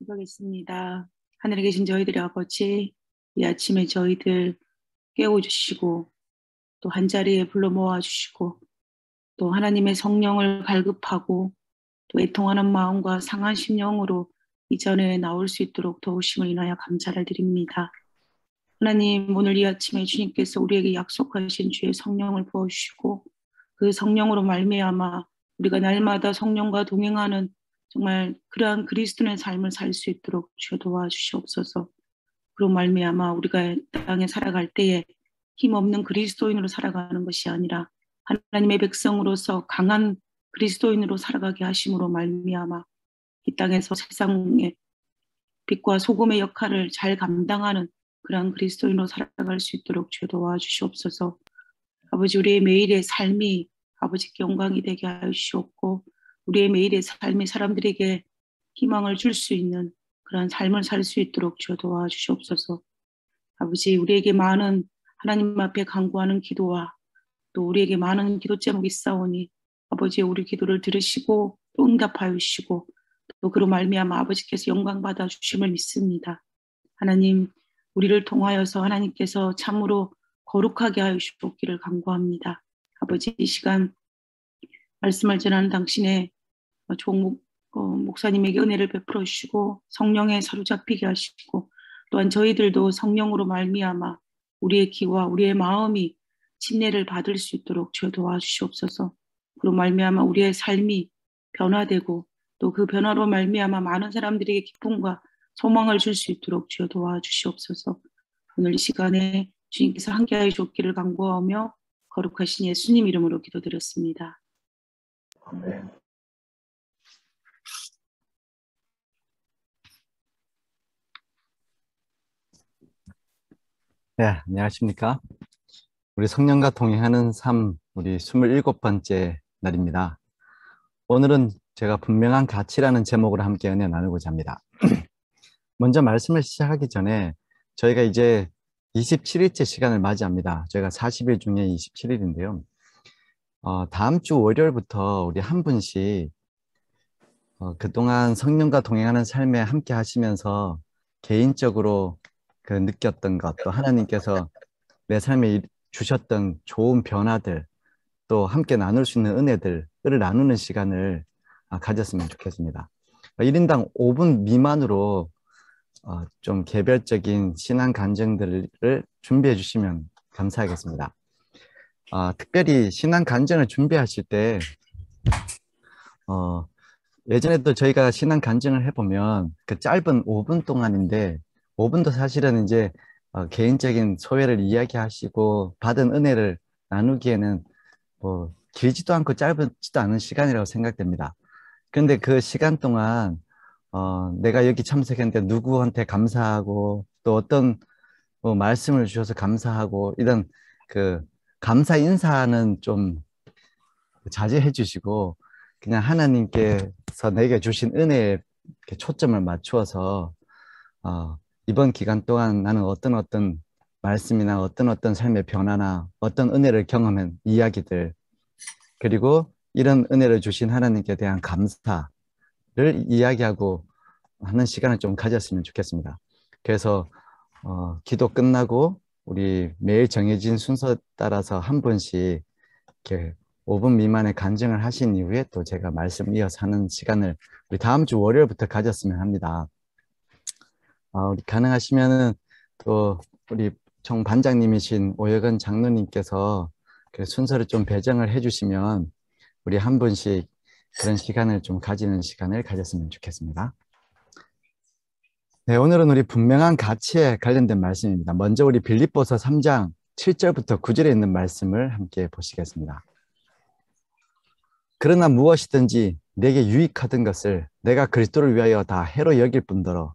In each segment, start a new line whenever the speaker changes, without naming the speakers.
기도하겠습니다. 하늘에 계신 저희들의 아버지, 이 아침에 저희들 깨워주시고 또 한자리에 불러 모아주시고 또 하나님의 성령을 갈급하고 또 애통하는 마음과 상한 심령으로 이 전에 나올 수 있도록 도우심을 인하여 감사를 드립니다. 하나님, 오늘 이 아침에 주님께서 우리에게 약속하신 주의 성령을 부어주시고 그 성령으로 말미암아 우리가 날마다 성령과 동행하는 정말 그러한 그리스도의 삶을 살 수 있도록 주여 도와주시옵소서. 그로 말미암아 우리가 땅에 살아갈 때에 힘없는 그리스도인으로 살아가는 것이 아니라 하나님의 백성으로서 강한 그리스도인으로 살아가게 하심으로 말미암아 이 땅에서 세상의 빛과 소금의 역할을 잘 감당하는 그런 그리스도인으로 살아갈 수 있도록 주여 도와주시옵소서. 아버지, 우리의 매일의 삶이 아버지께 영광이 되게 하여 주시옵고 우리의 매일의 삶이 사람들에게 희망을 줄 수 있는 그런 삶을 살 수 있도록 주여 도와주시옵소서. 아버지, 우리에게 많은 하나님 앞에 간구하는 기도와 또 우리에게 많은 기도 제목이 있사오니 아버지, 우리 기도를 들으시고 또 응답하여 주시고 또 그로 말미암아 아버지께서 영광 받아 주심을 믿습니다. 하나님, 우리를 통하여서 하나님께서 참으로 거룩하게 하여 주옵기를 간구합니다. 아버지, 이 시간 말씀을 전하는 당신의 종 목사님에게 은혜를 베풀어 주시고 성령에 사로잡히게 하시고 또한 저희들도 성령으로 말미암아 우리의 기와 우리의 마음이 침례를 받을 수 있도록 주여 도와주시옵소서. 그로 말미암아 우리의 삶이 변화되고 또 그 변화로 말미암아 많은 사람들에게 기쁨과 소망을 줄 수 있도록 주여 도와주시옵소서. 오늘 이 시간에 주님께서 함께하여 주옵기를 간구하며 거룩하신 예수님 이름으로 기도드렸습니다.
아멘. 네, 안녕하십니까? 우리 성령과 동행하는 삶, 우리 27번째 날입니다. 오늘은 제가 분명한 가치라는 제목으로 함께 은혜 나누고자 합니다. 먼저 말씀을 시작하기 전에 저희가 이제 27일째 시간을 맞이합니다. 저희가 40일 중에 27일인데요. 다음 주 월요일부터 우리 한 분씩 그동안 성령과 동행하는 삶에 함께 하시면서 개인적으로 그 느꼈던 것, 또 하나님께서 내 삶에 주셨던 좋은 변화들, 또 함께 나눌 수 있는 은혜들을 나누는 시간을 가졌으면 좋겠습니다. 1인당 5분 미만으로 좀 개별적인 신앙 간증들을 준비해 주시면 감사하겠습니다. 특별히 신앙 간증을 준비하실 때 예전에도 저희가 신앙 간증을 해보면 그 짧은 5분 동안인데 5분도 사실은 이제 개인적인 소회를 이야기하시고 받은 은혜를 나누기에는 뭐 길지도 않고 짧지도 않은 시간이라고 생각됩니다. 그런데 그 시간 동안 내가 여기 참석했는데 누구한테 감사하고 또 어떤 말씀을 주셔서 감사하고 이런 그 감사 인사는 좀 자제해 주시고 그냥 하나님께서 내게 주신 은혜에 이렇게 초점을 맞추어서 이번 기간 동안 나는 어떤 말씀이나 어떤 삶의 변화나 어떤 은혜를 경험한 이야기들 그리고 이런 은혜를 주신 하나님께 대한 감사를 이야기하고 하는 시간을 좀 가졌으면 좋겠습니다. 그래서 기도 끝나고 우리 매일 정해진 순서 따라서 한 분씩 이렇게 5분 미만의 간증을 하신 이후에 또 제가 말씀 이어서 하는 시간을 우리 다음 주 월요일부터 가졌으면 합니다. 우리 가능하시면은 또 우리 정 반장님이신 오여건 장로님께서 그 순서를 좀 배정을 해주시면 우리 한 분씩 그런 시간을 좀 가지는 시간을 가졌으면 좋겠습니다. 네, 오늘은 우리 분명한 가치에 관련된 말씀입니다. 먼저 우리 빌립보서 3장 7절부터 9절에 있는 말씀을 함께 보시겠습니다. 그러나 무엇이든지 내게 유익하던 것을 내가 그리스도를 위하여 다 해로 여길 뿐더러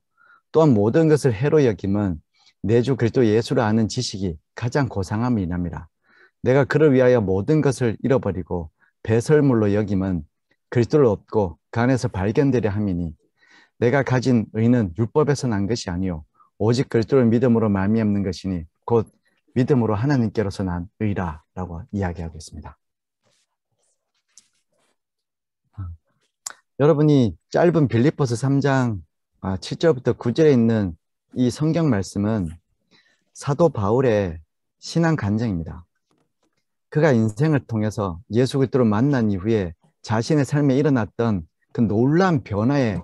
또한 모든 것을 해로 여김은 내 주 그리스도 예수를 아는 지식이 가장 고상함이 이랍니다. 내가 그를 위하여 모든 것을 잃어버리고 배설물로 여김은 그리스도를 얻고 그 안에서 발견되려 함이니 내가 가진 의는 율법에서 난 것이 아니요 오직 그리스도를 믿음으로 말미암는 것이니 곧 믿음으로 하나님께로서 난 의라라고 이야기하고 있습니다. 여러분이 짧은 빌립보서 3장 7절부터 9절에 있는 이 성경 말씀은 사도 바울의 신앙 간증입니다. 그가 인생을 통해서 예수 그리스도를 만난 이후에 자신의 삶에 일어났던 그 놀라운 변화의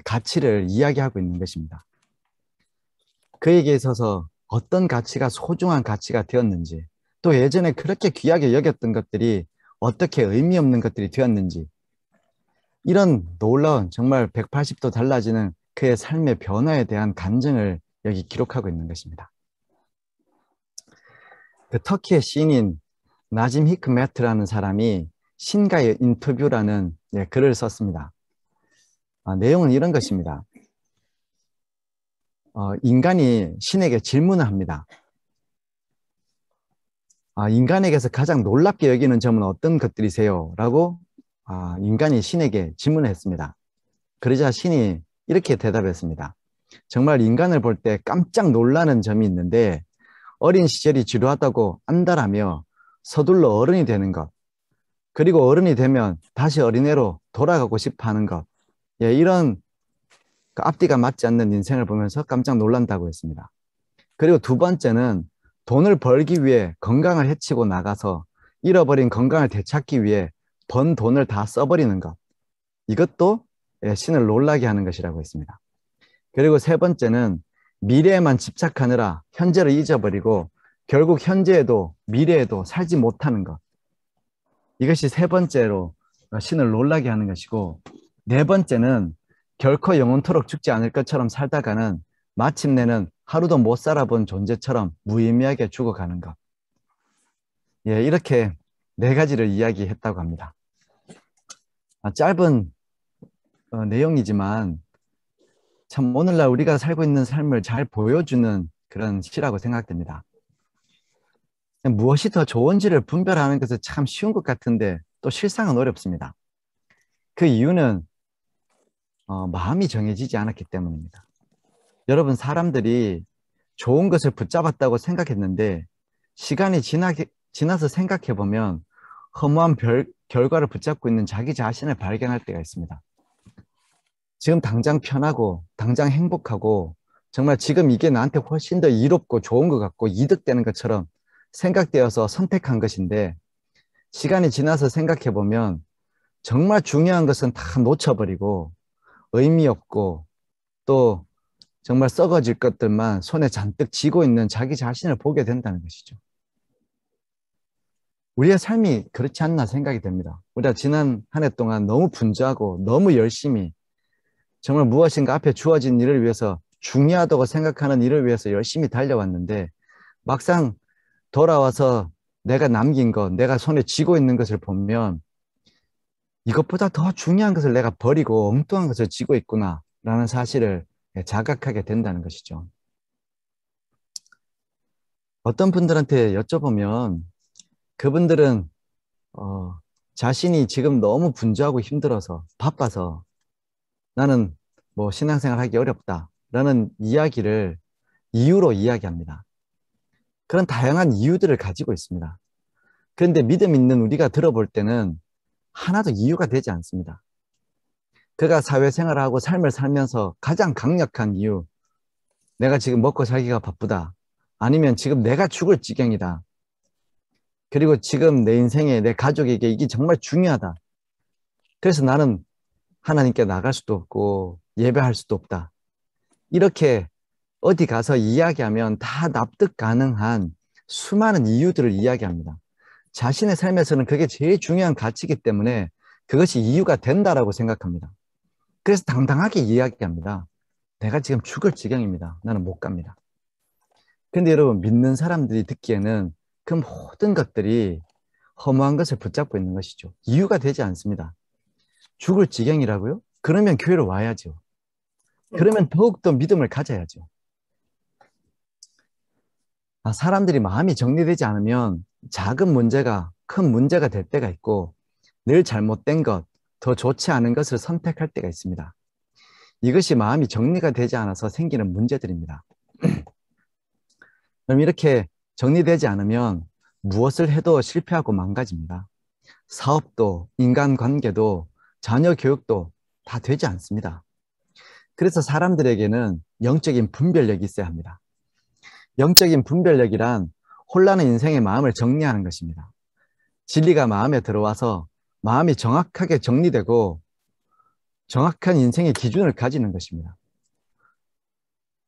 가치를 이야기하고 있는 것입니다. 그에게 있어서 어떤 가치가 소중한 가치가 되었는지, 또 예전에 그렇게 귀하게 여겼던 것들이 어떻게 의미 없는 것들이 되었는지, 이런 놀라운 정말 180도 달라지는 그의 삶의 변화에 대한 간증을 여기 기록하고 있는 것입니다. 그 터키의 시인인 나짐 히크메트라는 사람이 신과의 인터뷰라는 글을 썼습니다. 내용은 이런 것입니다. 인간이 신에게 질문을 합니다. 인간에게서 가장 놀랍게 여기는 점은 어떤 것들이세요? 라고 인간이 신에게 질문을 했습니다. 그러자 신이 이렇게 대답했습니다. 정말 인간을 볼 때 깜짝 놀라는 점이 있는데 어린 시절이 지루하다고 안달하며 서둘러 어른이 되는 것, 그리고 어른이 되면 다시 어린애로 돌아가고 싶어 하는 것, 이런 앞뒤가 맞지 않는 인생을 보면서 깜짝 놀란다고 했습니다. 그리고 두 번째는 돈을 벌기 위해 건강을 해치고 나가서 잃어버린 건강을 되찾기 위해 번 돈을 다 써버리는 것, 이것도 신을 놀라게 하는 것이라고 했습니다. 그리고 세 번째는 미래에만 집착하느라 현재를 잊어버리고 결국 현재에도 미래에도 살지 못하는 것, 이것이 세 번째로 신을 놀라게 하는 것이고, 네 번째는 결코 영원토록 죽지 않을 것처럼 살다가는 마침내는 하루도 못 살아본 존재처럼 무의미하게 죽어가는 것. 이렇게 네 가지를 이야기했다고 합니다. 짧은 내용이지만 참 오늘날 우리가 살고 있는 삶을 잘 보여주는 그런 시라고 생각됩니다. 무엇이 더 좋은지를 분별하는 것은 참 쉬운 것 같은데 또 실상은 어렵습니다. 그 이유는 마음이 정해지지 않았기 때문입니다. 여러분, 사람들이 좋은 것을 붙잡았다고 생각했는데 시간이 지나서 생각해보면 허무한 결과를 붙잡고 있는 자기 자신을 발견할 때가 있습니다. 지금 당장 편하고 당장 행복하고 정말 지금 이게 나한테 훨씬 더 이롭고 좋은 것 같고 이득되는 것처럼 생각되어서 선택한 것인데 시간이 지나서 생각해보면 정말 중요한 것은 다 놓쳐버리고 의미 없고 또 정말 썩어질 것들만 손에 잔뜩 쥐고 있는 자기 자신을 보게 된다는 것이죠. 우리의 삶이 그렇지 않나 생각이 됩니다. 우리가 지난 한 해 동안 너무 분주하고 너무 열심히 정말 무엇인가 앞에 주어진 일을 위해서 중요하다고 생각하는 일을 위해서 열심히 달려왔는데 막상 돌아와서 내가 남긴 것, 내가 손에 쥐고 있는 것을 보면 이것보다 더 중요한 것을 내가 버리고 엉뚱한 것을 쥐고 있구나 라는 사실을 자각하게 된다는 것이죠. 어떤 분들한테 여쭤보면 그분들은 자신이 지금 너무 분주하고 힘들어서 바빠서 나는 뭐 신앙생활 하기 어렵다 라는 이야기를 이유로 이야기합니다. 그런 다양한 이유들을 가지고 있습니다. 그런데 믿음 있는 우리가 들어볼 때는 하나도 이유가 되지 않습니다. 그가 사회생활을 하고 삶을 살면서 가장 강력한 이유, 내가 지금 먹고 살기가 바쁘다, 아니면 지금 내가 죽을 지경이다, 그리고 지금 내 인생에 내 가족에게 이게 정말 중요하다, 그래서 나는 하나님께 나갈 수도 없고 예배할 수도 없다, 이렇게 어디 가서 이야기하면 다 납득 가능한 수많은 이유들을 이야기합니다. 자신의 삶에서는 그게 제일 중요한 가치이기 때문에 그것이 이유가 된다라고 생각합니다. 그래서 당당하게 이야기합니다. 내가 지금 죽을 지경입니다. 나는 못 갑니다. 근데 여러분, 믿는 사람들이 듣기에는 그 모든 것들이 허무한 것을 붙잡고 있는 것이죠. 이유가 되지 않습니다. 죽을 지경이라고요? 그러면 교회로 와야죠. 그러면 더욱더 믿음을 가져야죠. 사람들이 마음이 정리되지 않으면 작은 문제가 큰 문제가 될 때가 있고 늘 잘못된 것, 더 좋지 않은 것을 선택할 때가 있습니다. 이것이 마음이 정리가 되지 않아서 생기는 문제들입니다. 그럼 이렇게 정리되지 않으면 무엇을 해도 실패하고 망가집니다. 사업도, 인간관계도, 자녀 교육도 다 되지 않습니다. 그래서 사람들에게는 영적인 분별력이 있어야 합니다. 영적인 분별력이란 혼란의 인생의 마음을 정리하는 것입니다. 진리가 마음에 들어와서 마음이 정확하게 정리되고 정확한 인생의 기준을 가지는 것입니다.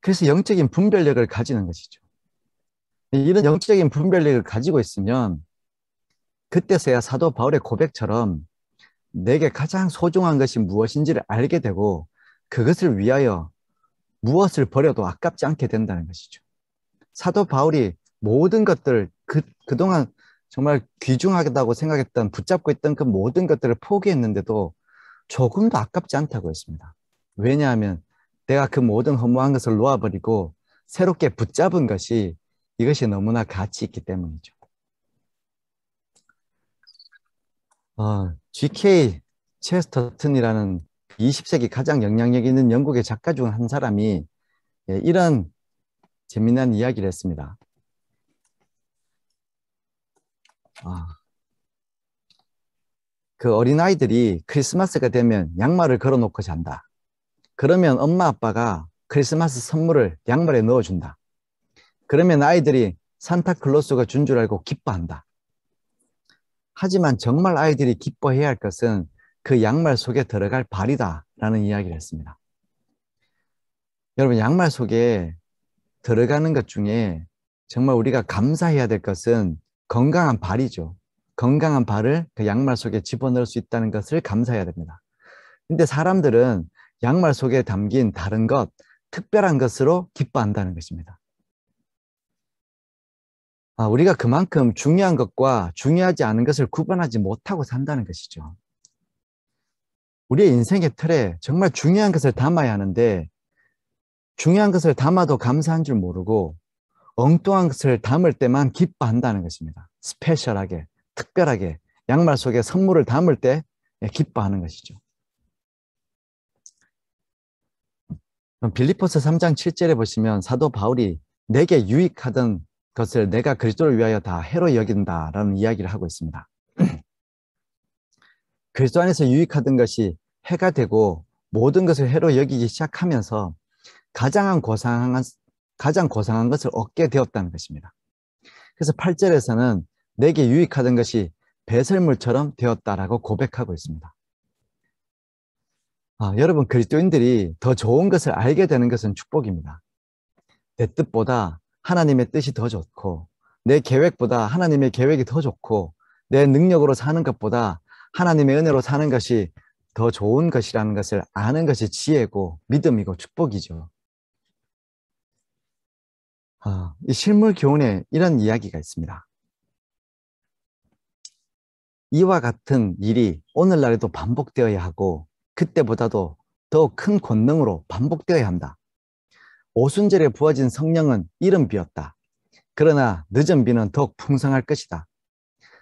그래서 영적인 분별력을 가지는 것이죠. 이런 영적인 분별력을 가지고 있으면 그때서야 사도 바울의 고백처럼 내게 가장 소중한 것이 무엇인지를 알게 되고 그것을 위하여 무엇을 버려도 아깝지 않게 된다는 것이죠. 사도 바울이 모든 것들을 그동안 정말 귀중하다고 생각했던 붙잡고 있던 그 모든 것들을 포기했는데도 조금도 아깝지 않다고 했습니다. 왜냐하면 내가 그 모든 허무한 것을 놓아버리고 새롭게 붙잡은 것이 이것이 너무나 가치 있기 때문이죠. G.K. 체스터튼이라는 20세기 가장 영향력 있는 영국의 작가 중 한 사람이 이런 재미난 이야기를 했습니다. 그 어린아이들이 크리스마스가 되면 양말을 걸어놓고 잔다. 그러면 엄마 아빠가 크리스마스 선물을 양말에 넣어준다. 그러면 아이들이 산타클로스가 준 줄 알고 기뻐한다. 하지만 정말 아이들이 기뻐해야 할 것은 그 양말 속에 들어갈 발이다 라는 이야기를 했습니다. 여러분, 양말 속에 들어가는 것 중에 정말 우리가 감사해야 될 것은 건강한 발이죠. 건강한 발을 그 양말 속에 집어넣을 수 있다는 것을 감사해야 됩니다. 근데 사람들은 양말 속에 담긴 다른 것, 특별한 것으로 기뻐한다는 것입니다. 우리가 그만큼 중요한 것과 중요하지 않은 것을 구분하지 못하고 산다는 것이죠. 우리의 인생의 틀에 정말 중요한 것을 담아야 하는데 중요한 것을 담아도 감사한 줄 모르고 엉뚱한 것을 담을 때만 기뻐한다는 것입니다. 스페셜하게, 특별하게 양말 속에 선물을 담을 때 기뻐하는 것이죠. 빌립보서 3장 7절에 보시면 사도 바울이 내게 유익하던 것을 내가 그리스도를 위하여 다 해로 여긴다라는 이야기를 하고 있습니다. 그리스도 안에서 유익하던 것이 해가 되고 모든 것을 해로 여기기 시작하면서 가장 고상한 것을 얻게 되었다는 것입니다. 그래서 8절에서는 내게 유익하던 것이 배설물처럼 되었다라고 고백하고 있습니다. 여러분, 그리스도인들이 더 좋은 것을 알게 되는 것은 축복입니다. 내 뜻보다 하나님의 뜻이 더 좋고 내 계획보다 하나님의 계획이 더 좋고 내 능력으로 사는 것보다 하나님의 은혜로 사는 것이 더 좋은 것이라는 것을 아는 것이 지혜고 믿음이고 축복이죠. 이 실물 교훈에 이런 이야기가 있습니다. 이와 같은 일이 오늘날에도 반복되어야 하고 그때보다도 더 큰 권능으로 반복되어야 한다. 오순절에 부어진 성령은 이른 비였다. 그러나 늦은 비는 더욱 풍성할 것이다.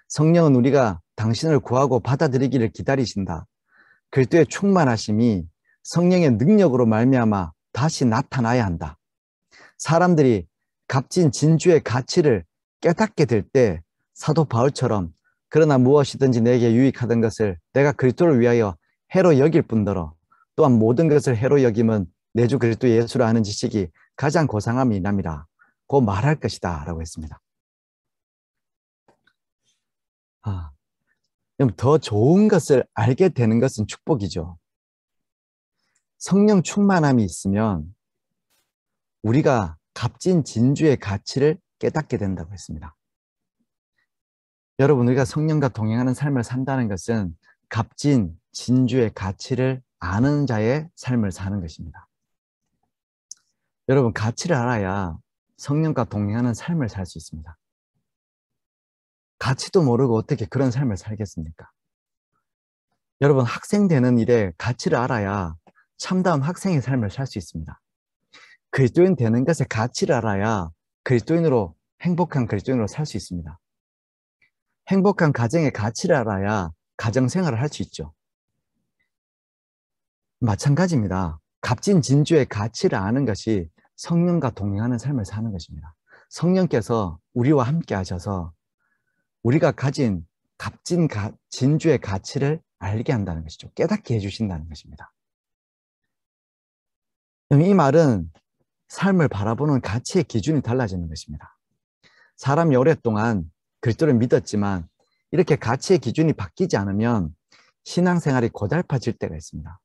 성령은 우리가 당신을 구하고 받아들이기를 기다리신다. 그리스도의 충만하심이 성령의 능력으로 말미암아 다시 나타나야 한다. 사람들이 값진 진주의 가치를 깨닫게 될 때 사도 바울처럼 그러나 무엇이든지 내게 유익하던 것을 내가 그리스도를 위하여 해로 여길 뿐더러 또한 모든 것을 해로 여김은 내 주 그리스도 예수를 아는 지식이 가장 고상함이 남이라 고 말할 것이다 라고 했습니다. 그럼 더 좋은 것을 알게 되는 것은 축복이죠. 성령 충만함이 있으면 우리가 값진 진주의 가치를 깨닫게 된다고 했습니다. 여러분, 우리가 성령과 동행하는 삶을 산다는 것은 값진 진주의 가치를 아는 자의 삶을 사는 것입니다. 여러분, 가치를 알아야 성령과 동행하는 삶을 살 수 있습니다. 가치도 모르고 어떻게 그런 삶을 살겠습니까? 여러분, 학생 되는 일에 가치를 알아야 참다운 학생의 삶을 살 수 있습니다. 그리스도인 되는 것의 가치를 알아야 그리스도인으로 행복한 그리스도인으로 살 수 있습니다. 행복한 가정의 가치를 알아야 가정생활을 할 수 있죠. 마찬가지입니다. 값진 진주의 가치를 아는 것이 성령과 동행하는 삶을 사는 것입니다. 성령께서 우리와 함께 하셔서 우리가 가진 값진 진주의 가치를 알게 한다는 것이죠. 깨닫게 해주신다는 것입니다. 이 말은 삶을 바라보는 가치의 기준이 달라지는 것입니다. 사람이 오랫동안 그리스도를 믿었지만 이렇게 가치의 기준이 바뀌지 않으면 신앙생활이 고달파질 때가 있습니다.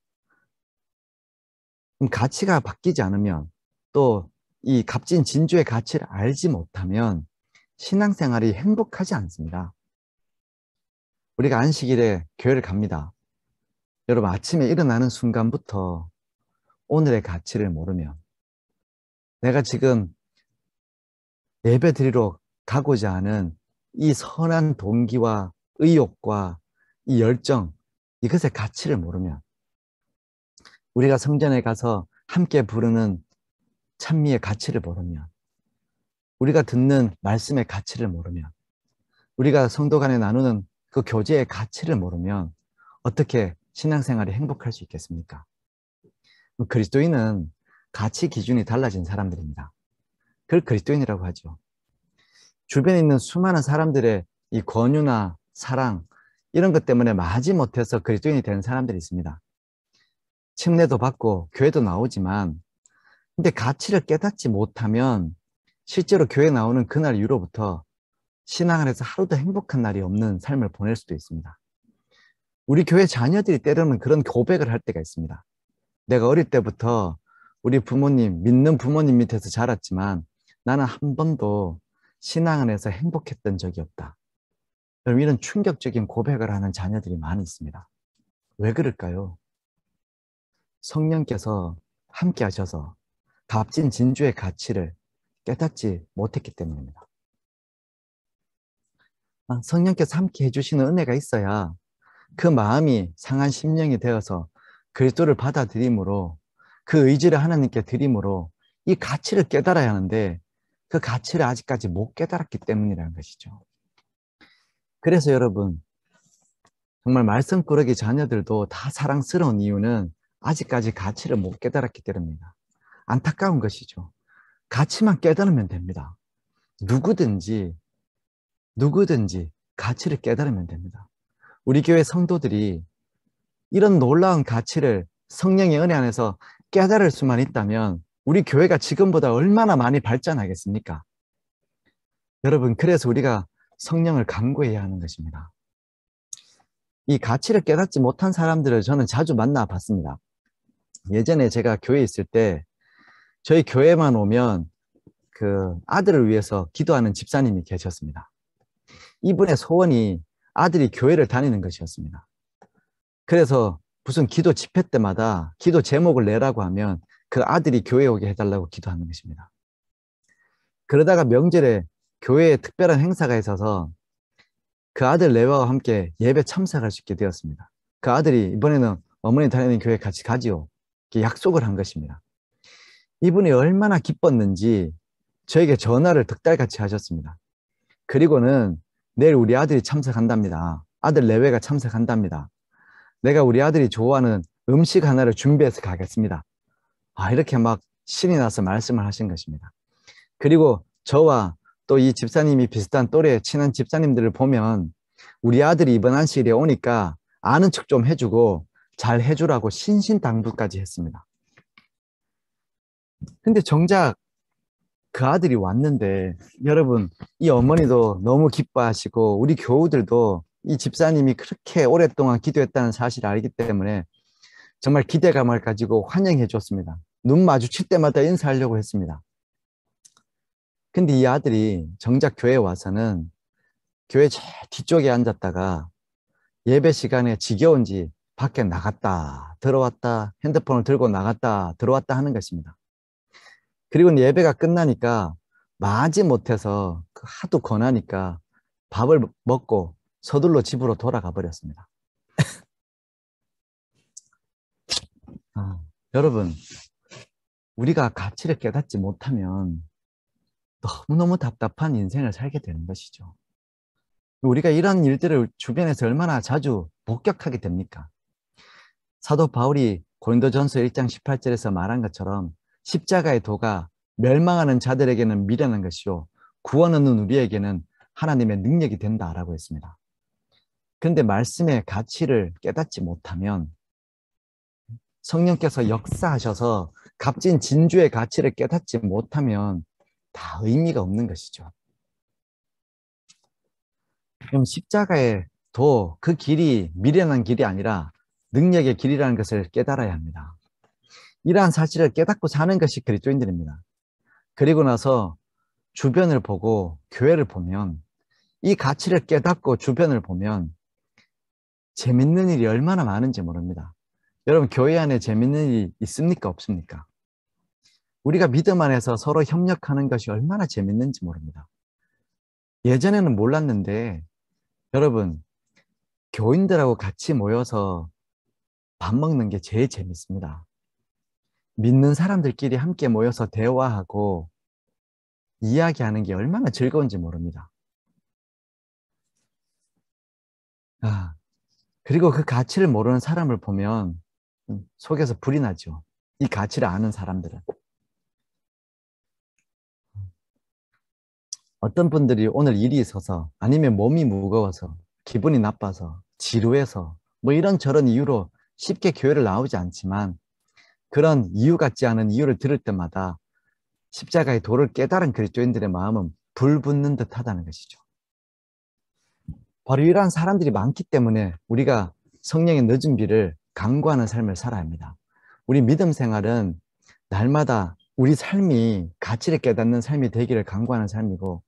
그럼 가치가 바뀌지 않으면 또 이 값진 진주의 가치를 알지 못하면 신앙생활이 행복하지 않습니다. 우리가 안식일에 교회를 갑니다. 여러분 아침에 일어나는 순간부터 오늘의 가치를 모르면 내가 지금 예배 드리러 가고자 하는 이 선한 동기와 의욕과 이 열정, 이것의 가치를 모르면 우리가 성전에 가서 함께 부르는 찬미의 가치를 모르면 우리가 듣는 말씀의 가치를 모르면 우리가 성도 간에 나누는 그 교제의 가치를 모르면 어떻게 신앙생활이 행복할 수 있겠습니까? 그리스도인은 가치 기준이 달라진 사람들입니다. 그걸 그리스도인이라고 하죠. 주변에 있는 수많은 사람들의 이 권유나 사랑 이런 것 때문에 마지못해서 그리스도인이 된 사람들이 있습니다. 침례도 받고 교회도 나오지만 근데 가치를 깨닫지 못하면 실제로 교회 나오는 그날 이후로부터 신앙을 해서 하루도 행복한 날이 없는 삶을 보낼 수도 있습니다. 우리 교회 자녀들이 때로는 그런 고백을 할 때가 있습니다. 내가 어릴 때부터 우리 부모님, 믿는 부모님 밑에서 자랐지만 나는 한 번도 신앙을 해서 행복했던 적이 없다. 여러분, 이런 충격적인 고백을 하는 자녀들이 많이 있습니다. 왜 그럴까요? 성령께서 함께 하셔서 값진 진주의 가치를 깨닫지 못했기 때문입니다. 성령께서 함께 해주시는 은혜가 있어야 그 마음이 상한 심령이 되어서 그리스도를 받아들임으로 그 의지를 하나님께 드림으로 이 가치를 깨달아야 하는데 그 가치를 아직까지 못 깨달았기 때문이라는 것이죠. 그래서 여러분 정말 말썽꾸러기 자녀들도 다 사랑스러운 이유는 아직까지 가치를 못 깨달았기 때문입니다. 안타까운 것이죠. 가치만 깨달으면 됩니다. 누구든지 가치를 깨달으면 됩니다. 우리 교회 성도들이 이런 놀라운 가치를 성령의 은혜 안에서 깨달을 수만 있다면 우리 교회가 지금보다 얼마나 많이 발전하겠습니까? 여러분, 그래서 우리가 성령을 간구해야 하는 것입니다. 이 가치를 깨닫지 못한 사람들을 저는 자주 만나봤습니다. 예전에 제가 교회에 있을 때 저희 교회만 오면 그 아들을 위해서 기도하는 집사님이 계셨습니다. 이분의 소원이 아들이 교회를 다니는 것이었습니다. 그래서 무슨 기도 집회 때마다 기도 제목을 내라고 하면 그 아들이 교회에 오게 해달라고 기도하는 것입니다. 그러다가 명절에 교회에 특별한 행사가 있어서 그 아들 내와 함께 예배 참석할 수 있게 되었습니다. 그 아들이 이번에는 어머니 다니는 교회 같이 가지요. 이렇게 약속을 한 것입니다. 이분이 얼마나 기뻤는지 저에게 전화를 득달같이 하셨습니다. 그리고는 내일 우리 아들이 참석한답니다. 아들 내외가 참석한답니다. 내가 우리 아들이 좋아하는 음식 하나를 준비해서 가겠습니다. 이렇게 막 신이 나서 말씀을 하신 것입니다. 그리고 저와 또 이 집사님이 비슷한 또래 친한 집사님들을 보면 우리 아들이 이번 안식일에 오니까 아는 척 좀 해주고 잘 해주라고 신신당부까지 했습니다. 근데 정작 그 아들이 왔는데 여러분 이 어머니도 너무 기뻐하시고 우리 교우들도 이 집사님이 그렇게 오랫동안 기도했다는 사실을 알기 때문에 정말 기대감을 가지고 환영해 줬습니다. 눈 마주칠 때마다 인사하려고 했습니다. 근데 이 아들이 정작 교회에 와서는 교회 제일 뒤쪽에 앉았다가 예배 시간에 지겨운지 밖에 나갔다 들어왔다 핸드폰을 들고 나갔다 들어왔다 하는 것입니다. 그리고 예배가 끝나니까 마지못해서 하도 권하니까 밥을 먹고 서둘러 집으로 돌아가 버렸습니다. 여러분, 우리가 가치를 깨닫지 못하면 너무너무 답답한 인생을 살게 되는 것이죠. 우리가 이런 일들을 주변에서 얼마나 자주 목격하게 됩니까? 사도 바울이 고린도전서 1장 18절에서 말한 것처럼 십자가의 도가 멸망하는 자들에게는 미련한 것이요 구원 얻는 우리에게는 하나님의 능력이 된다라고 했습니다. 그런데 말씀의 가치를 깨닫지 못하면 성령께서 역사하셔서 값진 진주의 가치를 깨닫지 못하면 다 의미가 없는 것이죠. 그럼 십자가의 도, 그 길이 미련한 길이 아니라 능력의 길이라는 것을 깨달아야 합니다. 이러한 사실을 깨닫고 사는 것이 그리스도인들입니다. 그리고 나서 주변을 보고 교회를 보면, 이 가치를 깨닫고 주변을 보면 재밌는 일이 얼마나 많은지 모릅니다. 여러분, 교회 안에 재밌는 일이 있습니까? 없습니까? 우리가 믿음 안에서 서로 협력하는 것이 얼마나 재밌는지 모릅니다. 예전에는 몰랐는데 여러분, 교인들하고 같이 모여서 밥 먹는 게 제일 재밌습니다. 믿는 사람들끼리 함께 모여서 대화하고 이야기하는 게 얼마나 즐거운지 모릅니다. 그리고 그 가치를 모르는 사람을 보면 속에서 불이 나죠. 이 가치를 아는 사람들은. 어떤 분들이 오늘 일이 있어서 아니면 몸이 무거워서 기분이 나빠서 지루해서 뭐 이런저런 이유로 쉽게 교회를 나오지 않지만 그런 이유 같지 않은 이유를 들을 때마다 십자가의 도를 깨달은 그리스도인들의 마음은 불붙는 듯 하다는 것이죠. 바로 이러한 사람들이 많기 때문에 우리가 성령의 늦은 비를 간구하는 삶을 살아야 합니다. 우리 믿음 생활은 날마다 우리 삶이 가치를 깨닫는 삶이 되기를 간구하는 삶이고,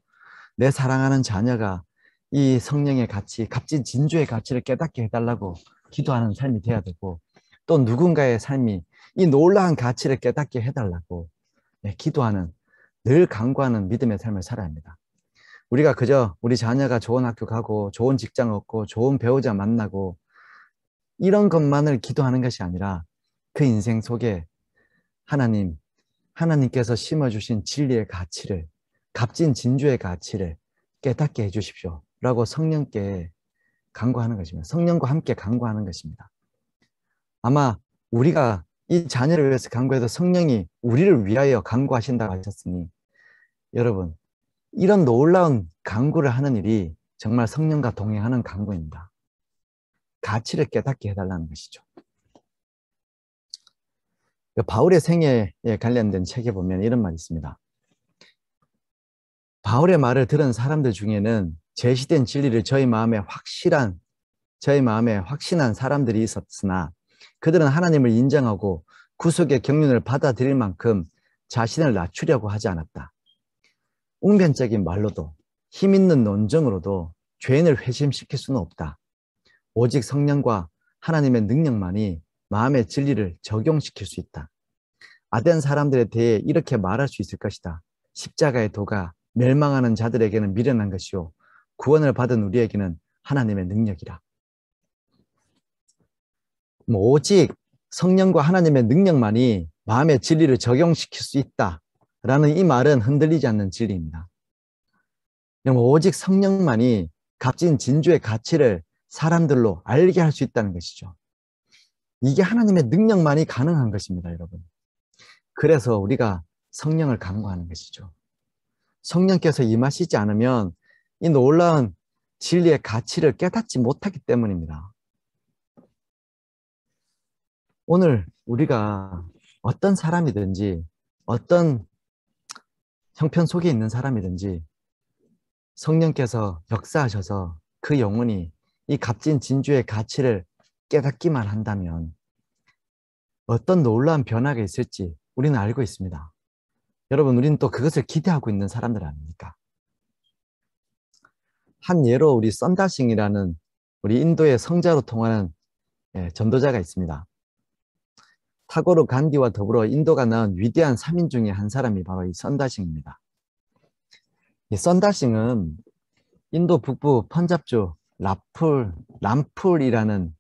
내 사랑하는 자녀가 이 성령의 가치, 값진 진주의 가치를 깨닫게 해달라고 기도하는 삶이 돼야 되고, 또 누군가의 삶이 이 놀라운 가치를 깨닫게 해달라고 기도하는, 늘 간구하는 믿음의 삶을 살아야 합니다. 우리가 그저 우리 자녀가 좋은 학교 가고 좋은 직장 얻고 좋은 배우자 만나고 이런 것만을 기도하는 것이 아니라 그 인생 속에 하나님께서 심어주신 진리의 가치를, 값진 진주의 가치를 깨닫게 해주십시오 라고 성령께 간구하는 것입니다. 성령과 함께 간구하는 것입니다. 아마 우리가 이 자녀를 위해서 간구해도 성령이 우리를 위하여 간구하신다고 하셨으니, 여러분, 이런 놀라운 간구를 하는 일이 정말 성령과 동행하는 간구입니다. 가치를 깨닫게 해달라는 것이죠. 바울의 생애에 관련된 책에 보면 이런 말이 있습니다. 바울의 말을 들은 사람들 중에는 제시된 진리를 저희 마음에 확신한 사람들이 있었으나 그들은 하나님을 인정하고 구속의 경륜을 받아들일 만큼 자신을 낮추려고 하지 않았다. 웅변적인 말로도 힘 있는 논정으로도 죄인을 회심시킬 수는 없다. 오직 성령과 하나님의 능력만이 마음의 진리를 적용시킬 수 있다. 아덴 사람들에 대해 이렇게 말할 수 있을 것이다. 십자가의 도가 멸망하는 자들에게는 미련한 것이요 구원을 받은 우리에게는 하나님의 능력이라. 오직 성령과 하나님의 능력만이 마음의 진리를 적용시킬 수 있다라는 이 말은 흔들리지 않는 진리입니다. 오직 성령만이 값진 진주의 가치를 사람들로 알게 할 수 있다는 것이죠. 이게 하나님의 능력만이 가능한 것입니다, 여러분. 그래서 우리가 성령을 간구하는 것이죠. 성령께서 임하시지 않으면 이 놀라운 진리의 가치를 깨닫지 못하기 때문입니다. 오늘 우리가 어떤 사람이든지 어떤 형편 속에 있는 사람이든지 성령께서 역사하셔서 그 영혼이 이 값진 진주의 가치를 깨닫기만 한다면 어떤 놀라운 변화가 있을지 우리는 알고 있습니다. 여러분, 우리는 또 그것을 기대하고 있는 사람들 아닙니까? 한 예로 우리 썬다싱이라는 우리 인도의 성자로 통하는 전도자가 있습니다. 타고르 간디와 더불어 인도가 낳은 위대한 3인 중에 한 사람이 바로 이 썬다싱입니다. 이 썬다싱은 인도 북부 펀잡주 람풀이라는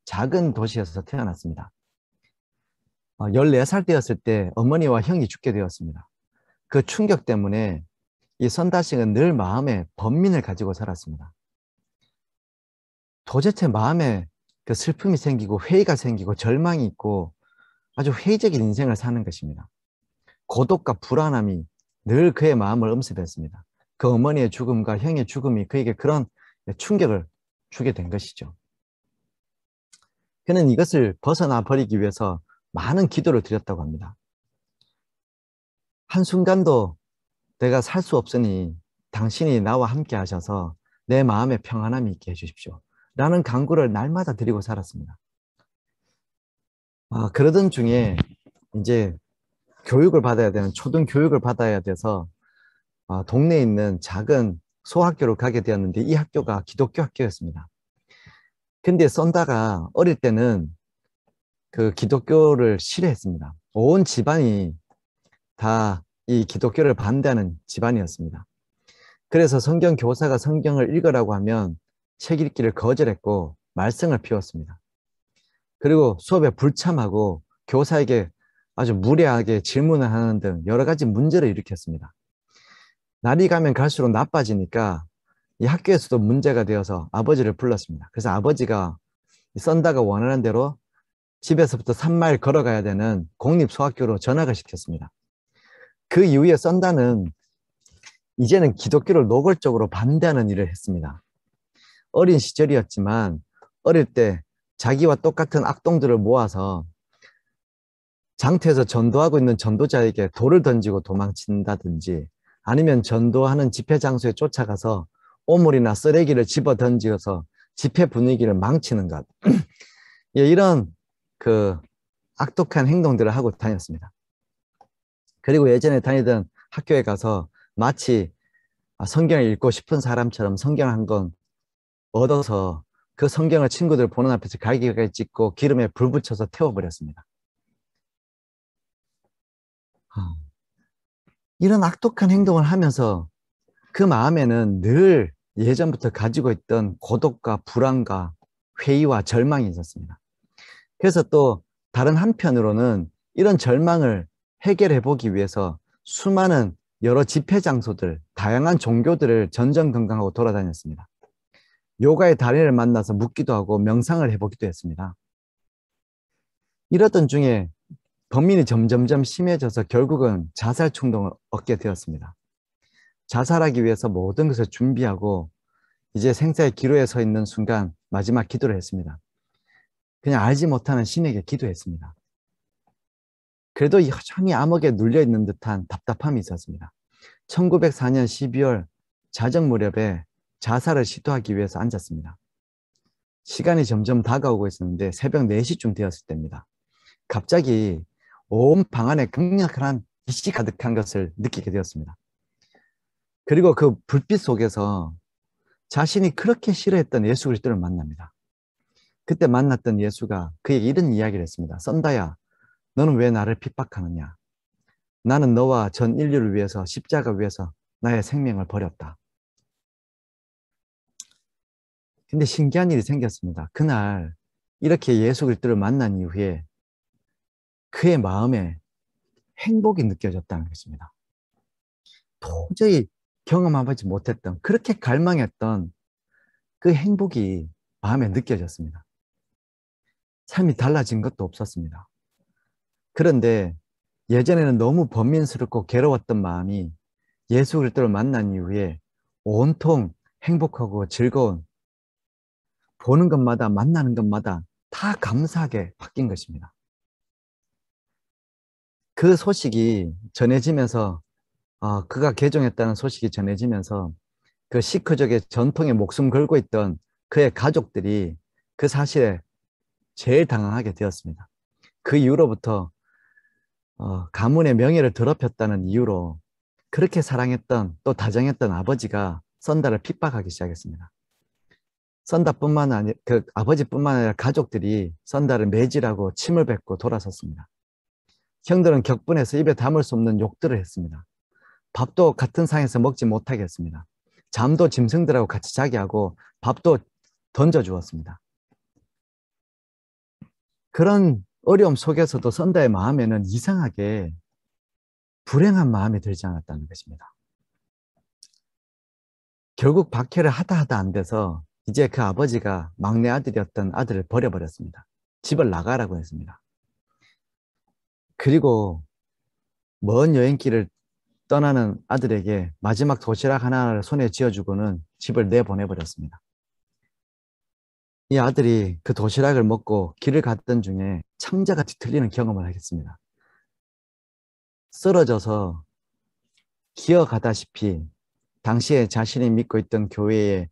작은 도시에서 태어났습니다. 14살 되었을 때 어머니와 형이 죽게 되었습니다. 그 충격 때문에 이 썬다싱은 늘 마음에 번민을 가지고 살았습니다. 도대체 마음에 그 슬픔이 생기고 회의가 생기고 절망이 있고 아주 회의적인 인생을 사는 것입니다. 고독과 불안함이 늘 그의 마음을 엄습했습니다. 그 어머니의 죽음과 형의 죽음이 그에게 그런 충격을 주게 된 것이죠. 그는 이것을 벗어나 버리기 위해서 많은 기도를 드렸다고 합니다. 한순간도 내가 살 수 없으니 당신이 나와 함께 하셔서 내 마음에 평안함이 있게 해주십시오. 라는 간구를 날마다 드리고 살았습니다. 그러던 중에 이제 교육을 받아야 되는 초등 교육을 받아야 돼서 동네에 있는 작은 소학교를 가게 되었는데 이 학교가 기독교 학교였습니다. 근데 썬다가 어릴 때는 그 기독교를 싫어했습니다. 온 집안이 다 이 기독교를 반대하는 집안이었습니다. 그래서 성경 교사가 성경을 읽으라고 하면 책 읽기를 거절했고 말썽을 피웠습니다. 그리고 수업에 불참하고 교사에게 아주 무례하게 질문을 하는 등 여러 가지 문제를 일으켰습니다. 날이 가면 갈수록 나빠지니까 이 학교에서도 문제가 되어서 아버지를 불렀습니다. 그래서 아버지가 썬다가 원하는 대로 집에서부터 3마일 걸어가야 되는 공립소학교로 전학을 시켰습니다. 그 이후에 썬다는 이제는 기독교를 노골적으로 반대하는 일을 했습니다. 어린 시절이었지만 어릴 때 자기와 똑같은 악동들을 모아서 장터에서 전도하고 있는 전도자에게 돌을 던지고 도망친다든지 아니면 전도하는 집회 장소에 쫓아가서 오물이나 쓰레기를 집어 던지어서 집회 분위기를 망치는 것. 예, 이런 그 악독한 행동들을 하고 다녔습니다. 그리고 예전에 다니던 학교에 가서 마치 성경을 읽고 싶은 사람처럼 성경 한 권 얻어서 그 성경을 친구들 보는 앞에서 갈기갈기 찍고 기름에 불 붙여서 태워버렸습니다. 이런 악독한 행동을 하면서 그 마음에는 늘 예전부터 가지고 있던 고독과 불안과 회의와 절망이 있었습니다. 그래서 또 다른 한편으로는 이런 절망을 해결해 보기 위해서 수많은 여러 집회 장소들, 다양한 종교들을 전전긍긍하고 돌아다녔습니다. 요가의 달인을 만나서 묻기도 하고 명상을 해보기도 했습니다. 이러던 중에 범민이 점점점 심해져서 결국은 자살 충동을 얻게 되었습니다. 자살하기 위해서 모든 것을 준비하고 이제 생사의 기로에 서 있는 순간 마지막 기도를 했습니다. 그냥 알지 못하는 신에게 기도했습니다. 그래도 여전히 암흑에 눌려있는 듯한 답답함이 있었습니다. 1904년 12월 자정 무렵에 자살을 시도하기 위해서 앉았습니다. 시간이 점점 다가오고 있었는데 새벽 4시쯤 되었을 때입니다. 갑자기 온 방 안에 강력한 빛이 가득한 것을 느끼게 되었습니다. 그리고 그 불빛 속에서 자신이 그렇게 싫어했던 예수 그리스도를 만납니다. 그때 만났던 예수가 그에게 이런 이야기를 했습니다. 썬다야, 너는 왜 나를 핍박하느냐? 나는 너와 전 인류를 위해서 십자가 위에서 나의 생명을 버렸다. 근데 신기한 일이 생겼습니다. 그날 이렇게 예수 그리스도를 만난 이후에 그의 마음에 행복이 느껴졌다는 것입니다. 도저히 경험하지 못했던, 그렇게 갈망했던 그 행복이 마음에 느껴졌습니다. 삶이 달라진 것도 없었습니다. 그런데 예전에는 너무 번민스럽고 괴로웠던 마음이 예수 그리스도를 만난 이후에 온통 행복하고 즐거운, 보는 것마다 만나는 것마다 다 감사하게 바뀐 것입니다. 그 소식이 전해지면서 그가 개종했다는 소식이 전해지면서 그 시크족의 전통에 목숨 걸고 있던 그의 가족들이 그 사실에 제일 당황하게 되었습니다. 그 이후로부터 가문의 명예를 더럽혔다는 이유로 그렇게 사랑했던 또 다정했던 아버지가 썬다를 핍박하기 시작했습니다. 썬다뿐만 아니라 그 아버지뿐만 아니라 가족들이 썬다를 매질하고 침을 뱉고 돌아섰습니다. 형들은 격분해서 입에 담을 수 없는 욕들을 했습니다. 밥도 같은 상에서 먹지 못하게 했습니다. 잠도 짐승들하고 같이 자게 하고 밥도 던져주었습니다. 그런 어려움 속에서도 썬다의 마음에는 이상하게 불행한 마음이 들지 않았다는 것입니다. 결국 박해를 하다 안 돼서 이제 그 아버지가 막내 아들이었던 아들을 버려버렸습니다. 집을 나가라고 했습니다. 그리고 먼 여행길을 떠나는 아들에게 마지막 도시락 하나를 손에 쥐어주고는 집을 내보내버렸습니다. 이 아들이 그 도시락을 먹고 길을 갔던 중에 창자가 뒤틀리는 경험을 하겠습니다. 쓰러져서 기어가다시피 당시에 자신이 믿고 있던 교회의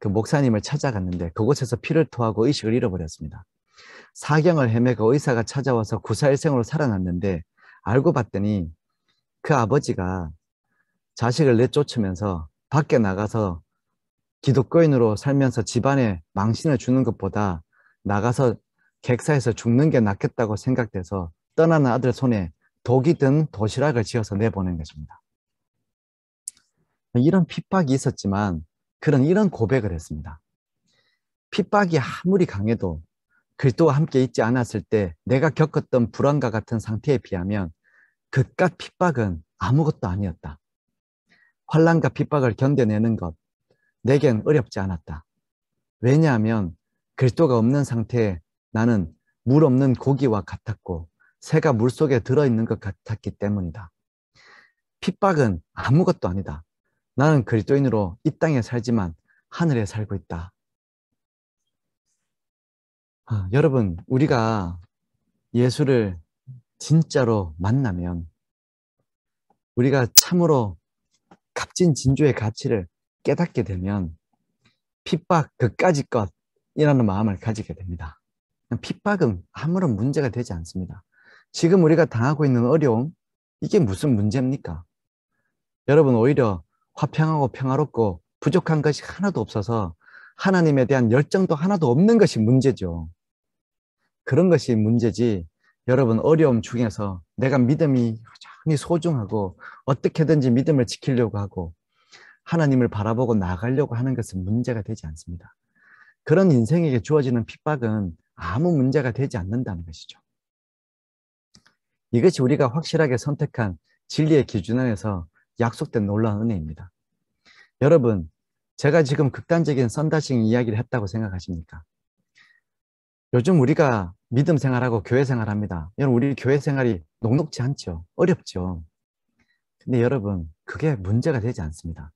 그 목사님을 찾아갔는데 그곳에서 피를 토하고 의식을 잃어버렸습니다. 사경을 헤매고 의사가 찾아와서 구사일생으로 살아났는데 알고 봤더니 그 아버지가 자식을 내쫓으면서 밖에 나가서 기독교인으로 살면서 집안에 망신을 주는 것보다 나가서 객사에서 죽는 게 낫겠다고 생각돼서 떠나는 아들 손에 독이 든 도시락을 지어서 내보낸 것입니다. 이런 핍박이 있었지만 그는 이런 고백을 했습니다. 핍박이 아무리 강해도 그리스도와 함께 있지 않았을 때 내가 겪었던 불안과 같은 상태에 비하면 그깟 핍박은 아무것도 아니었다. 환난과 핍박을 견뎌내는 것 내겐 어렵지 않았다. 왜냐하면 그리스도가 없는 상태에 나는 물 없는 고기와 같았고 새가 물속에 들어있는 것 같았기 때문이다. 핍박은 아무것도 아니다. 나는 그리스도인으로 이 땅에 살지만 하늘에 살고 있다. 여러분, 우리가 예수를 진짜로 만나면 우리가 참으로 값진 진주의 가치를 깨닫게 되면 핍박 그까짓 것이라는 마음을 가지게 됩니다. 핍박은 아무런 문제가 되지 않습니다. 지금 우리가 당하고 있는 어려움, 이게 무슨 문제입니까? 여러분, 오히려 화평하고 평화롭고 부족한 것이 하나도 없어서 하나님에 대한 열정도 하나도 없는 것이 문제죠. 그런 것이 문제지. 여러분, 어려움 중에서 내가 믿음이 여전히 소중하고 어떻게든지 믿음을 지키려고 하고 하나님을 바라보고 나아가려고 하는 것은 문제가 되지 않습니다. 그런 인생에게 주어지는 핍박은 아무 문제가 되지 않는다는 것이죠. 이것이 우리가 확실하게 선택한 진리의 기준 안에서 약속된 놀라운 은혜입니다. 여러분, 제가 지금 극단적인 썬다싱 이야기를 했다고 생각하십니까? 요즘 우리가 믿음 생활하고 교회 생활합니다. 여러분, 우리 교회 생활이 녹록지 않죠? 어렵죠? 근데 여러분, 그게 문제가 되지 않습니다.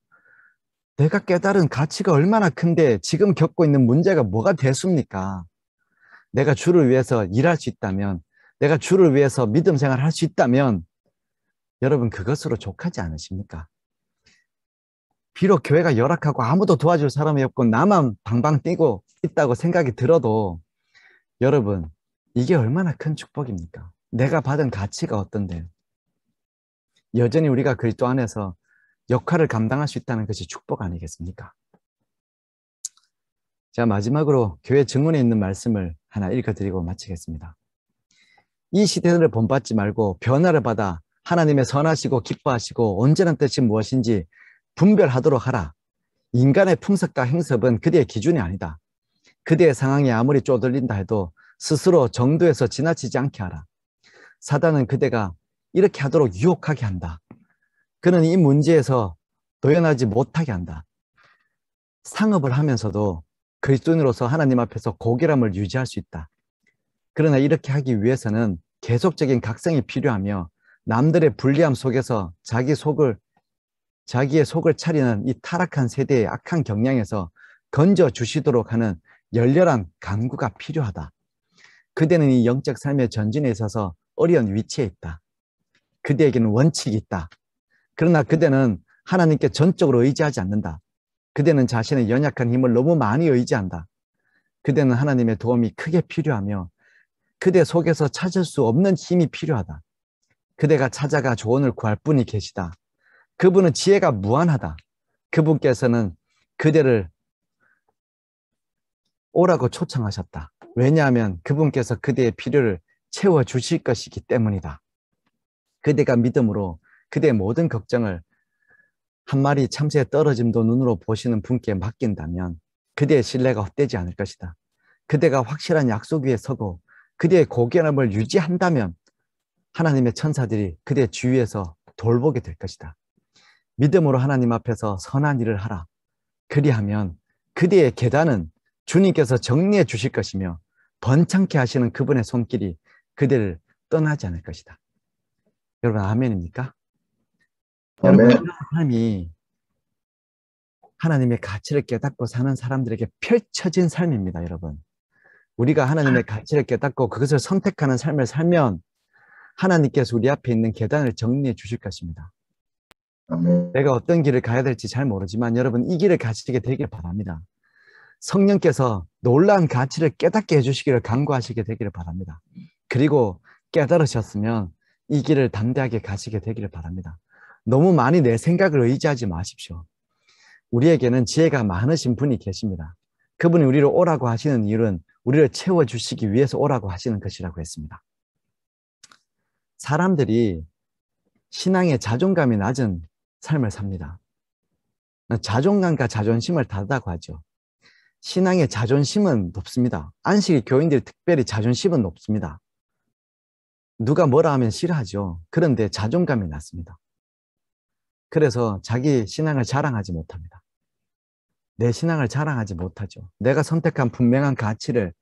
내가 깨달은 가치가 얼마나 큰데 지금 겪고 있는 문제가 뭐가 됐습니까? 내가 주를 위해서 일할 수 있다면, 내가 주를 위해서 믿음 생활을 할 수 있다면 여러분 그것으로 족하지 않으십니까? 비록 교회가 열악하고 아무도 도와줄 사람이 없고 나만 방방 뛰고 있다고 생각이 들어도 여러분 이게 얼마나 큰 축복입니까? 내가 받은 가치가 어떤데요? 여전히 우리가 그리스도 안에서 역할을 감당할 수 있다는 것이 축복 아니겠습니까? 자, 마지막으로 교회 증언에 있는 말씀을 하나 읽어드리고 마치겠습니다. 이 시대를 본받지 말고 변화를 받아 하나님의 선하시고 기뻐하시고 온전한 뜻이 무엇인지 분별하도록 하라. 인간의 풍습과 행습은 그대의 기준이 아니다. 그대의 상황이 아무리 쪼들린다 해도 스스로 정도에서 지나치지 않게 하라. 사단은 그대가 이렇게 하도록 유혹하게 한다. 그는 이 문제에서 도연하지 못하게 한다. 상업을 하면서도 그리스도인으로서 하나님 앞에서 고결함을 유지할 수 있다. 그러나 이렇게 하기 위해서는 계속적인 각성이 필요하며 남들의 불리함 속에서 자기의 속을 차리는 이 타락한 세대의 악한 경향에서 건져 주시도록 하는 열렬한 간구가 필요하다. 그대는 이 영적 삶의 전진에 있어서 어려운 위치에 있다. 그대에게는 원칙이 있다. 그러나 그대는 하나님께 전적으로 의지하지 않는다. 그대는 자신의 연약한 힘을 너무 많이 의지한다. 그대는 하나님의 도움이 크게 필요하며 그대 속에서 찾을 수 없는 힘이 필요하다. 그대가 찾아가 조언을 구할 분이 계시다. 그분은 지혜가 무한하다. 그분께서는 그대를 오라고 초청하셨다. 왜냐하면 그분께서 그대의 필요를 채워주실 것이기 때문이다. 그대가 믿음으로 그대의 모든 걱정을 한 마리 참새의 떨어짐도 눈으로 보시는 분께 맡긴다면 그대의 신뢰가 헛되지 않을 것이다. 그대가 확실한 약속 위에 서고 그대의 고결함을 유지한다면 하나님의 천사들이 그대 주위에서 돌보게 될 것이다. 믿음으로 하나님 앞에서 선한 일을 하라. 그리하면 그대의 계단은 주님께서 정리해 주실 것이며 번창케 하시는 그분의 손길이 그대를 떠나지 않을 것이다. 여러분 아멘입니까?
아멘.
여러분 삶이 하나님의 가치를 깨닫고 사는 사람들에게 펼쳐진 삶입니다, 여러분. 우리가 하나님의 가치를 깨닫고 그것을 선택하는 삶을 살면 하나님께서 우리 앞에 있는 계단을 정리해 주실 것입니다. 내가 어떤 길을 가야 될지 잘 모르지만 여러분 이 길을 가시게 되길 바랍니다. 성령께서 놀라운 가치를 깨닫게 해주시기를 간구하시게 되기를 바랍니다. 그리고 깨달으셨으면 이 길을 담대하게 가시게 되기를 바랍니다. 너무 많이 내 생각을 의지하지 마십시오. 우리에게는 지혜가 많으신 분이 계십니다. 그분이 우리를 오라고 하시는 이유는 우리를 채워주시기 위해서 오라고 하시는 것이라고 했습니다. 사람들이 신앙의 자존감이 낮은 삶을 삽니다. 자존감과 자존심을 다르다고 하죠. 신앙의 자존심은 높습니다. 안식일 교인들이 특별히 자존심은 높습니다. 누가 뭐라 하면 싫어하죠. 그런데 자존감이 낮습니다. 그래서 자기 신앙을 자랑하지 못합니다. 내 신앙을 자랑하지 못하죠. 내가 선택한 분명한 가치를,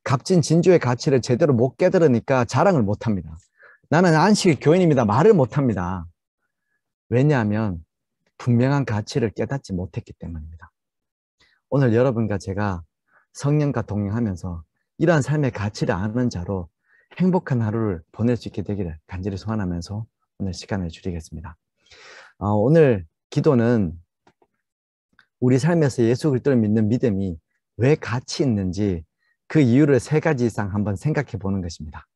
값진 진주의 가치를 제대로 못 깨달으니까 자랑을 못합니다. 나는 안식일 교인입니다. 말을 못합니다. 왜냐하면 분명한 가치를 깨닫지 못했기 때문입니다. 오늘 여러분과 제가 성령과 동행하면서 이러한 삶의 가치를 아는 자로 행복한 하루를 보낼 수 있게 되기를 간절히 소원하면서 오늘 시간을 줄이겠습니다. 오늘 기도는 우리 삶에서 예수 그리스도를 믿는 믿음이 왜 가치 있는지 그 이유를 3가지 이상 한번 생각해 보는 것입니다.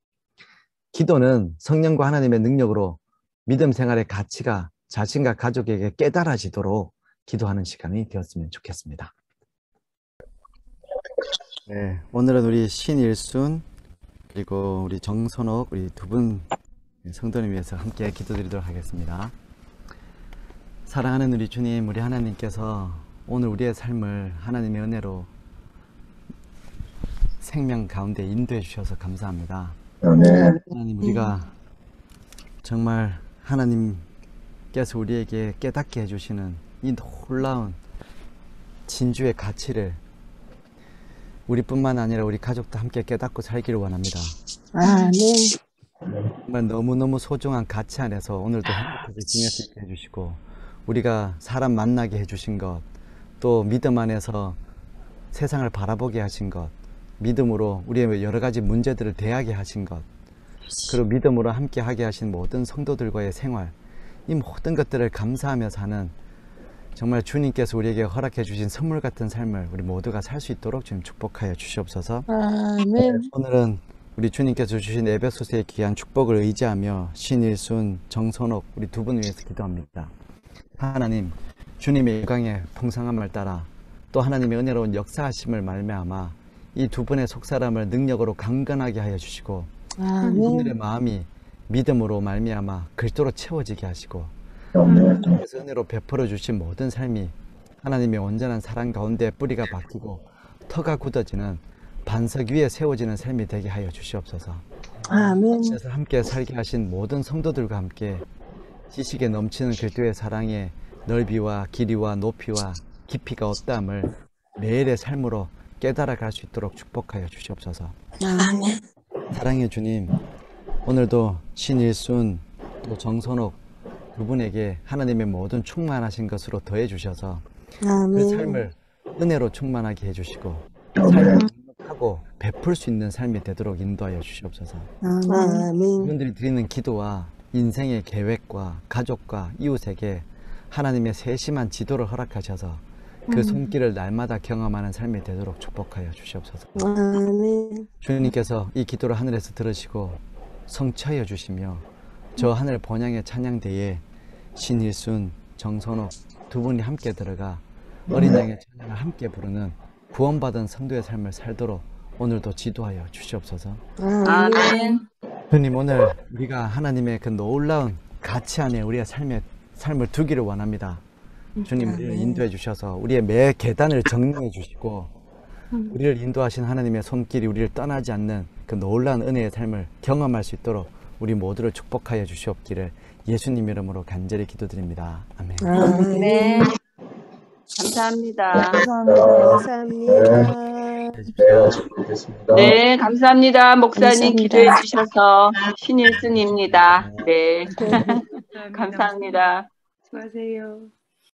기도는 성령과 하나님의 능력으로 믿음 생활의 가치가 자신과 가족에게 깨달아지도록 기도하는 시간이 되었으면 좋겠습니다. 네, 오늘은 우리 신일순 그리고 우리 정선옥 우리 두 분 성도님 위해서 함께 기도드리도록 하겠습니다. 사랑하는 우리 주님, 우리 하나님께서 오늘 우리의 삶을 하나님의 은혜로 생명 가운데 인도해 주셔서 감사합니다. 하나님, 우리가 정말 하나님께서 우리에게 깨닫게 해주시는 이 놀라운 진주의 가치를 우리뿐만 아니라 우리 가족도 함께 깨닫고 살기를 원합니다. 정말 너무너무 소중한 가치 안에서 오늘도 행복하게 지낼 수 있게 해주시고, 우리가 사람 만나게 해주신 것, 또 믿음 안에서 세상을 바라보게 하신 것, 믿음으로 우리의 여러 가지 문제들을 대하게 하신 것, 그리고 믿음으로 함께 하게 하신 모든 성도들과의 생활, 이 모든 것들을 감사하며 사는 정말 주님께서 우리에게 허락해 주신 선물 같은 삶을 우리 모두가 살 수 있도록 주님 축복하여 주시옵소서.
아멘.
오늘은 우리 주님께서 주신 에베소서의 귀한 축복을 의지하며 신일순, 정선옥 우리 두 분 위해서 기도합니다. 하나님, 주님의 영광의 풍성함을 따라 또 하나님의 은혜로운 역사하심을 말미암아 이 두 분의 속사람을 능력으로 강건하게 하여 주시고, 오늘의 마음이 믿음으로 말미암아 그리스도로 채워지게 하시고, 하나님께서 은혜로 베풀어 주신 모든 삶이 하나님의 온전한 사랑 가운데 뿌리가 박히고 터가 굳어지는 반석 위에 세워지는 삶이 되게 하여 주시옵소서.
아멘.
그래서 함께 살게 하신 모든 성도들과 함께 지식에 넘치는 그리스도의 사랑의 넓이와 길이와 높이와 깊이가 없다함을 매일의 삶으로 깨달아 갈 수 있도록 축복하여 주시옵소서.
아멘.
사랑의 주님, 오늘도 신일순 또 정선옥 두 분에게 하나님의 모든 충만하신 것으로 더해 주셔서 그 삶을 은혜로 충만하게 해주시고 삶을 하고 베풀 수 있는 삶이 되도록 인도하여 주시옵소서.
아멘.
이분들이 드리는 기도와 인생의 계획과 가족과 이웃에게 하나님의 세심한 지도를 허락하셔서 그 손길을 날마다 경험하는 삶이 되도록 축복하여 주시옵소서.
아멘.
주님께서 이 기도를 하늘에서 들으시고 성취하여 주시며 저 하늘 본향의 찬양대에 신일순, 정선옥 두 분이 함께 들어가 어린 양의 찬양을 함께 부르는 구원받은 성도의 삶을 살도록 오늘도 지도하여 주시옵소서.
아멘.
주님, 오늘 우리가 하나님의 그 놀라운 가치 안에 우리의 삶을 두기를 원합니다. 주님, 우리를 인도해 주셔서 우리의 매 계단을 정리해 주시고 우리를 인도하신 하나님의 손길이 우리를 떠나지 않는 그 놀라운 은혜의 삶을 경험할 수 있도록 우리 모두를 축복하여 주시옵기를 예수님 이름으로 간절히 기도드립니다. 아멘.
아멘.
감사합니다.
감사합니다.
네, 감사합니다. 목사님
감사합니다.
기도해 주셔서 신일순입니다. 네, 감사합니다.
수고하세요.